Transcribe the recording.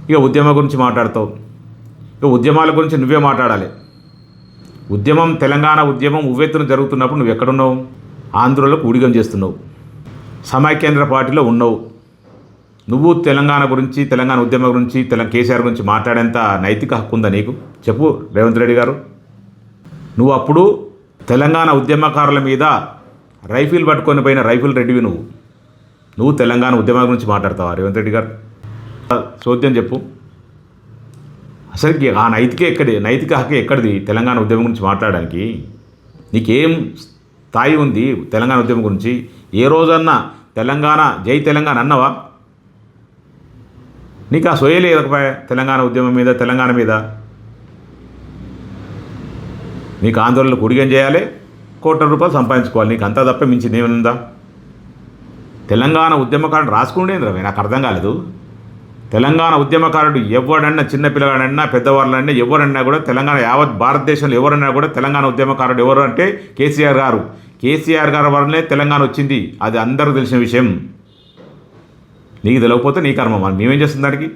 ఇక ఉద్యమం గురించి మాట్లాడతావు. ఇక ఉద్యమాల గురించి నువ్వే మాట్లాడాలి. ఉద్యమం, తెలంగాణ ఉద్యమం ఉవ్వెత్తున జరుగుతున్నప్పుడు నువ్వు ఎక్కడున్నావు? ఆంధ్రలో ఊడిగం చేస్తున్నావు, సమైక్యేంద్ర పార్టీలో ఉన్నావు. నువ్వు తెలంగాణ గురించి, తెలంగాణ ఉద్యమం గురించి, కేసీఆర్ గురించి మాట్లాడేంత నైతిక హక్కు ఉందా నీకు? చెప్పు రేవంత్ రెడ్డి గారు. నువ్వు అప్పుడు తెలంగాణ ఉద్యమకారుల మీద రైఫిల్ పట్టుకొని పోయిన రైఫిల్ రెడ్డివి నువ్వు తెలంగాణ ఉద్యమం గురించి మాట్లాడతావా రేవంత్ రెడ్డి గారు? చోద్యం చెప్పు. అసలుకి ఆ నైతిక హక్కు ఎక్కడిది తెలంగాణ ఉద్యమం గురించి మాట్లాడడానికి? నీకేం స్థాయి ఉంది తెలంగాణ ఉద్యమం గురించి? ఏ రోజన్నా తెలంగాణ, జై తెలంగాణ అన్నవా? నీకు ఆ సోయ లేకపోయా తెలంగాణ ఉద్యమం మీద, తెలంగాణ మీద? నీకు ఆందోళనకు ఉడిగం చేయాలి, ₹1,00,00,000 సంపాదించుకోవాలి. నీకు అంతా తప్ప మించింది ఏమనుందా? తెలంగాణ ఉద్యమకారుడు రాసుకుండేంద్ర నాకు అర్థం కాలేదు. తెలంగాణ ఉద్యమకారుడు ఎవడన్నా, చిన్న పిల్లగాడన్నా, పెద్దవాళ్ళన్నా, ఎవరన్నా కూడా, తెలంగాణ యావత్ భారతదేశంలో ఎవరన్నా కూడా తెలంగాణ ఉద్యమకారుడు ఎవరు అంటే కేసీఆర్ గారు. కేసీఆర్ గారి వల్లనే తెలంగాణ వచ్చింది. అది అందరికీ తెలిసిన విషయం. నీకు తెలియకపోతే నీ కర్మ. మేమేం చేస్తుంది దానికి?